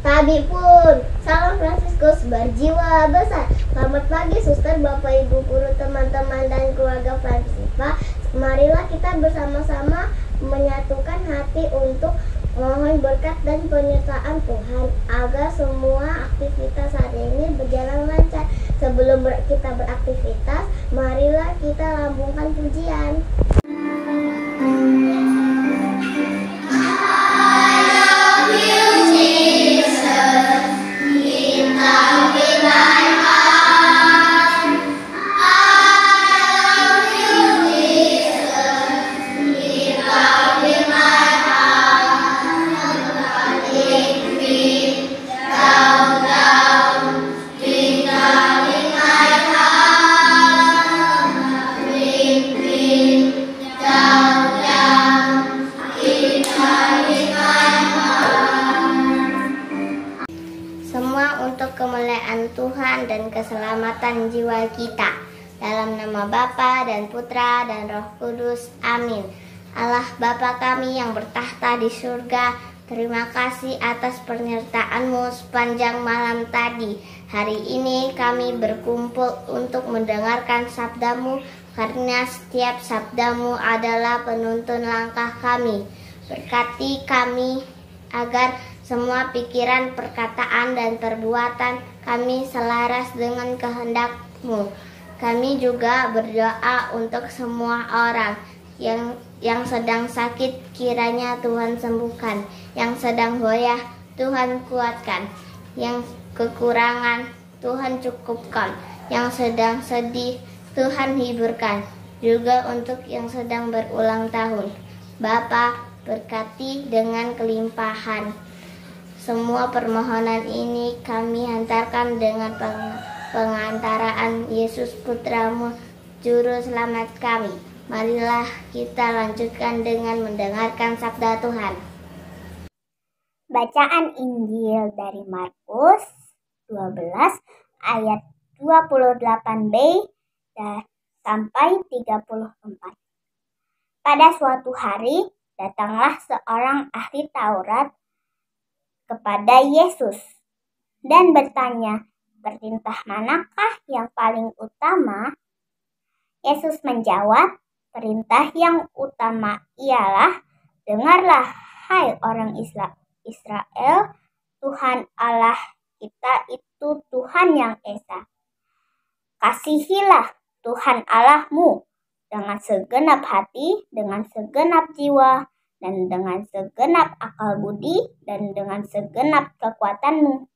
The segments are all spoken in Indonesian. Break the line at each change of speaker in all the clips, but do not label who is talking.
Tadi pun, salam Fransiskus berjiwa besar. Selamat pagi suster, bapak, ibu, guru, teman-teman, dan keluarga Fransipa. Marilah kita bersama-sama menyatukan hati untuk mohon berkat dan penyertaan Tuhan agar semua aktivitas hari ini berjalan lancar. Sebelum kita beraktivitas, marilah kita lambungkan pujian. Untuk kemuliaan Tuhan dan keselamatan jiwa kita. Dalam nama Bapa dan Putra dan Roh Kudus. Amin. Allah Bapa kami yang bertahta di surga, terima kasih atas penyertaan-Mu sepanjang malam tadi. Hari ini kami berkumpul untuk mendengarkan sabda-Mu, karena setiap sabda-Mu adalah penuntun langkah kami. Berkati kami agar semua pikiran, perkataan, dan perbuatan kami selaras dengan kehendak-Mu. Kami juga berdoa untuk semua orang yang sedang sakit, kiranya Tuhan sembuhkan. Yang sedang goyah, Tuhan kuatkan. Yang kekurangan, Tuhan cukupkan. Yang sedang sedih, Tuhan hiburkan. Juga untuk yang sedang berulang tahun, Bapa berkati dengan kelimpahan. Semua permohonan ini kami hantarkan dengan pengantaraan Yesus Putra-Mu, Juru Selamat kami. Marilah kita lanjutkan dengan mendengarkan sabda Tuhan.
Bacaan Injil dari Markus 12 ayat 28b sampai 34. Pada suatu hari datanglah seorang ahli Taurat kepada Yesus dan bertanya, perintah manakah yang paling utama? Yesus menjawab, perintah yang utama ialah, dengarlah hai orang Israel, Tuhan Allah kita itu Tuhan yang esa. Kasihilah Tuhan Allahmu dengan segenap hati, dengan segenap jiwa, dan dengan segenap akal budi, dan dengan segenap kekuatanmu.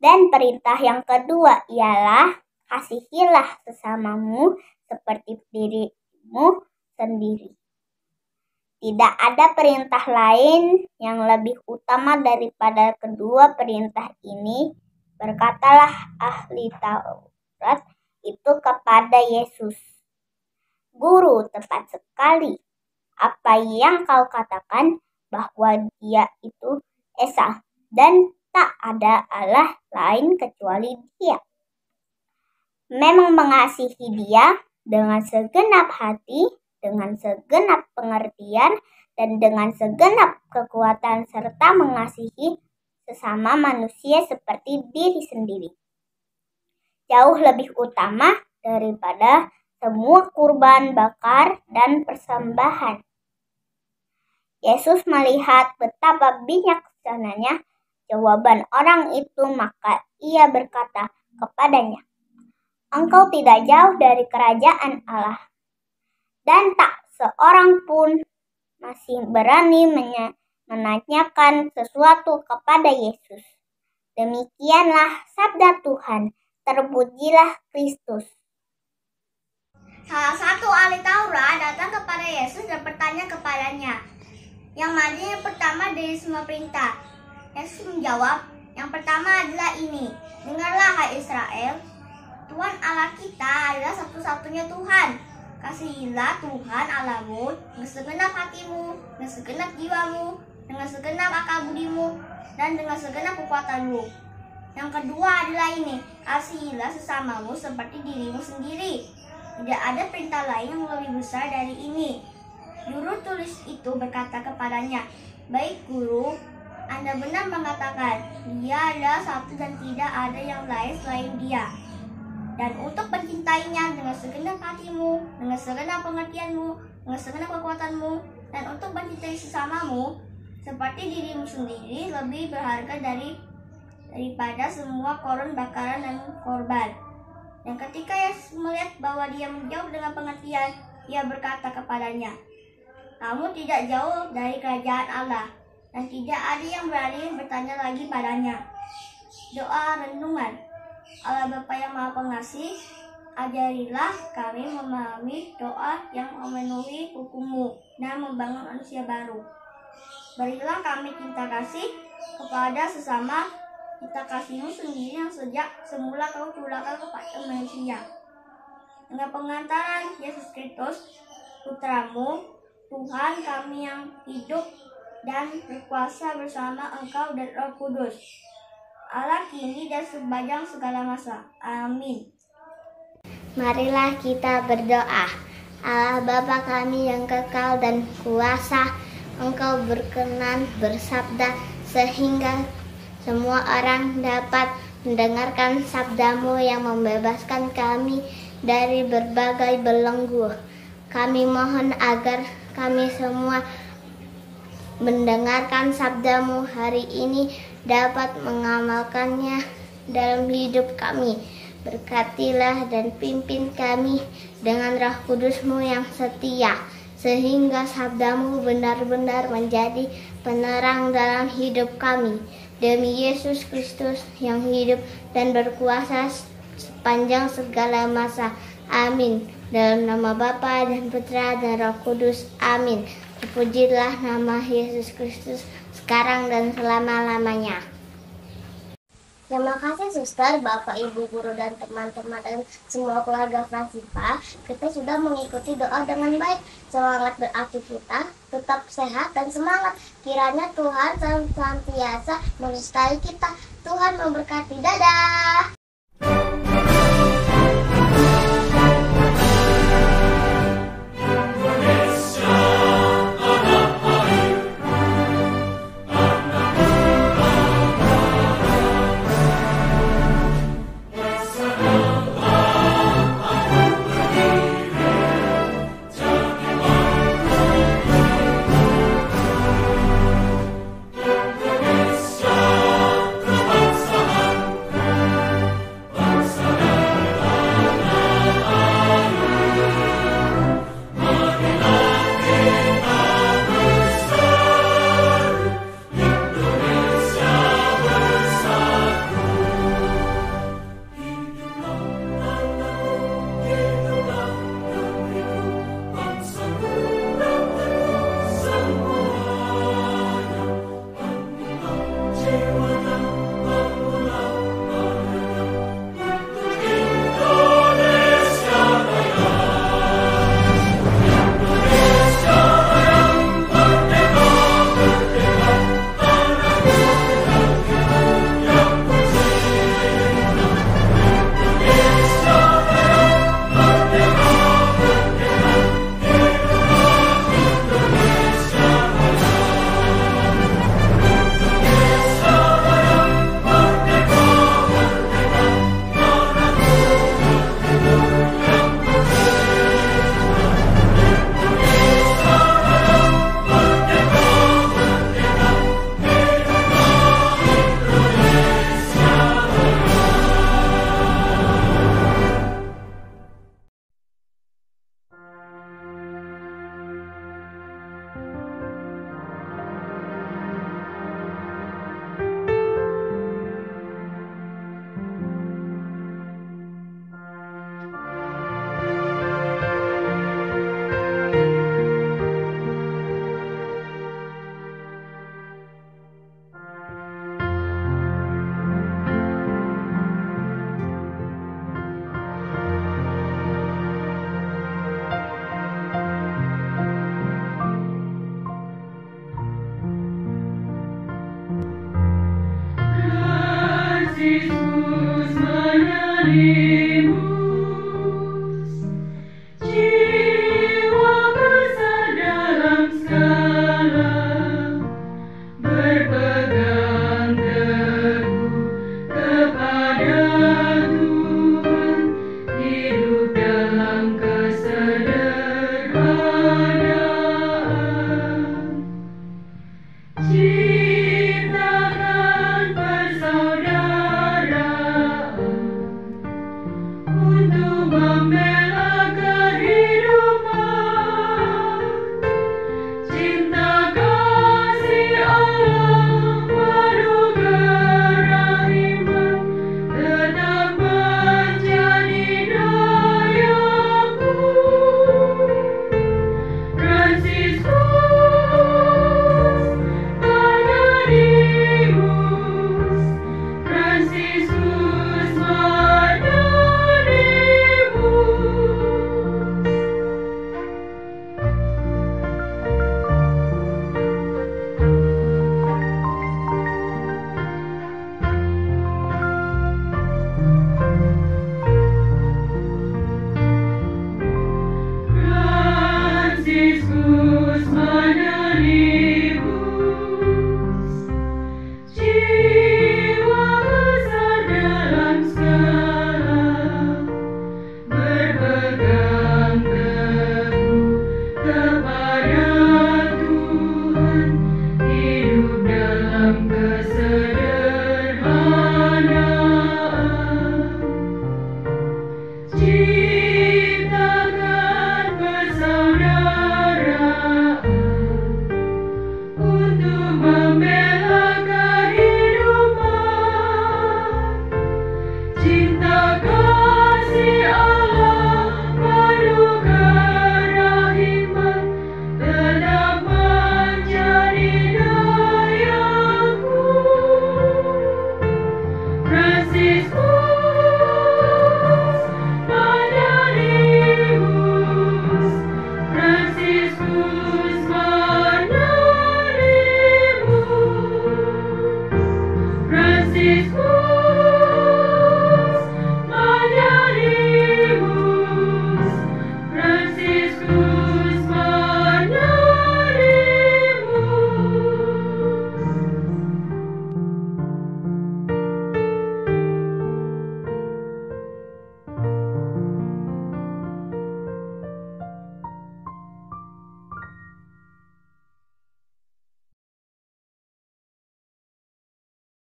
Dan perintah yang kedua ialah, kasihilah sesamamu seperti dirimu sendiri. Tidak ada perintah lain yang lebih utama daripada kedua perintah ini, berkatalah ahli Taurat itu kepada Yesus. Guru, tepat sekali apa yang kau katakan, bahwa Dia itu esa dan tak ada Allah lain kecuali Dia. Memang mengasihi Dia dengan segenap hati, dengan segenap pengertian, dan dengan segenap kekuatan, serta mengasihi sesama manusia seperti diri sendiri. Jauh lebih utama daripada semua kurban bakar dan persembahan. Yesus melihat betapa bijaksananya jawaban orang itu, maka Ia berkata kepadanya, engkau tidak jauh dari kerajaan Allah. Dan tak seorang pun masih berani menanyakan sesuatu kepada Yesus. Demikianlah sabda Tuhan, terpujilah Kristus.
Salah satu ahli Taurat datang kepada Yesus dan bertanya kepadanya, yang mana yang pertama dari semua perintah? Yesus menjawab, yang pertama adalah ini, dengarlah hai Israel, Tuhan Allah kita adalah satu-satunya Tuhan. Kasihilah Tuhan Allahmu dengan segenap hatimu, dengan segenap jiwamu, dengan segenap akal budimu, dan dengan segenap kekuatanmu. Yang kedua adalah ini, kasihilah sesamamu seperti dirimu sendiri. Tidak ada perintah lain yang lebih besar dari ini. Juru tulis itu berkata kepadanya, baik guru, Anda benar mengatakan, Dia adalah satu dan tidak ada yang lain selain Dia. Dan untuk mencintainya dengan segenap hatimu, dengan segenap pengertianmu, dengan segenap kekuatanmu, dan untuk mencintai sesamamu seperti dirimu sendiri lebih berharga daripada semua korban bakaran dan korban. Dan ketika Yesus melihat bahwa dia menjawab dengan pengertian, ia berkata kepadanya, "Kamu tidak jauh dari kerajaan Allah." Dan tidak ada yang berani bertanya lagi padanya. Doa renungan. Allah Bapa yang Maha Pengasih, ajarilah kami memahami doa yang memenuhi hukum-Mu dan membangun manusia baru. Berilah kami cinta kasih kepada sesama, cinta kasih-Mu sendiri yang sejak semula Kau curahkan kepada manusia. Dengan pengantaran Yesus Kristus, Putra-Mu, Tuhan kami yang hidup dan berkuasa bersama Engkau dan Roh Kudus, Allah kini dan sepanjang segala masa. Amin.
Marilah kita berdoa. Allah Bapa kami yang kekal dan kuasa, Engkau berkenan bersabda sehingga semua orang dapat mendengarkan sabda-Mu yang membebaskan kami dari berbagai belenggu. Kami mohon agar kami semua mendengarkan sabda-Mu hari ini dapat mengamalkannya dalam hidup kami. Berkatilah dan pimpin kami dengan Roh Kudus-Mu yang setia, sehingga sabda-Mu benar-benar menjadi penerang dalam hidup kami. Demi Yesus Kristus yang hidup dan berkuasa sepanjang segala masa. Amin. Dalam nama Bapa dan Putra dan Roh Kudus. Amin. Terpujilah nama Yesus Kristus sekarang dan selama-lamanya.
Terima kasih suster, bapak, ibu, guru, dan teman-teman dan semua keluarga Fransipa. Kita sudah mengikuti doa dengan baik. Semangat beraktivitas, tetap sehat dan semangat. Kiranya Tuhan senantiasa menyertai kita. Tuhan memberkati. Dadah.
Yesus menyanyi.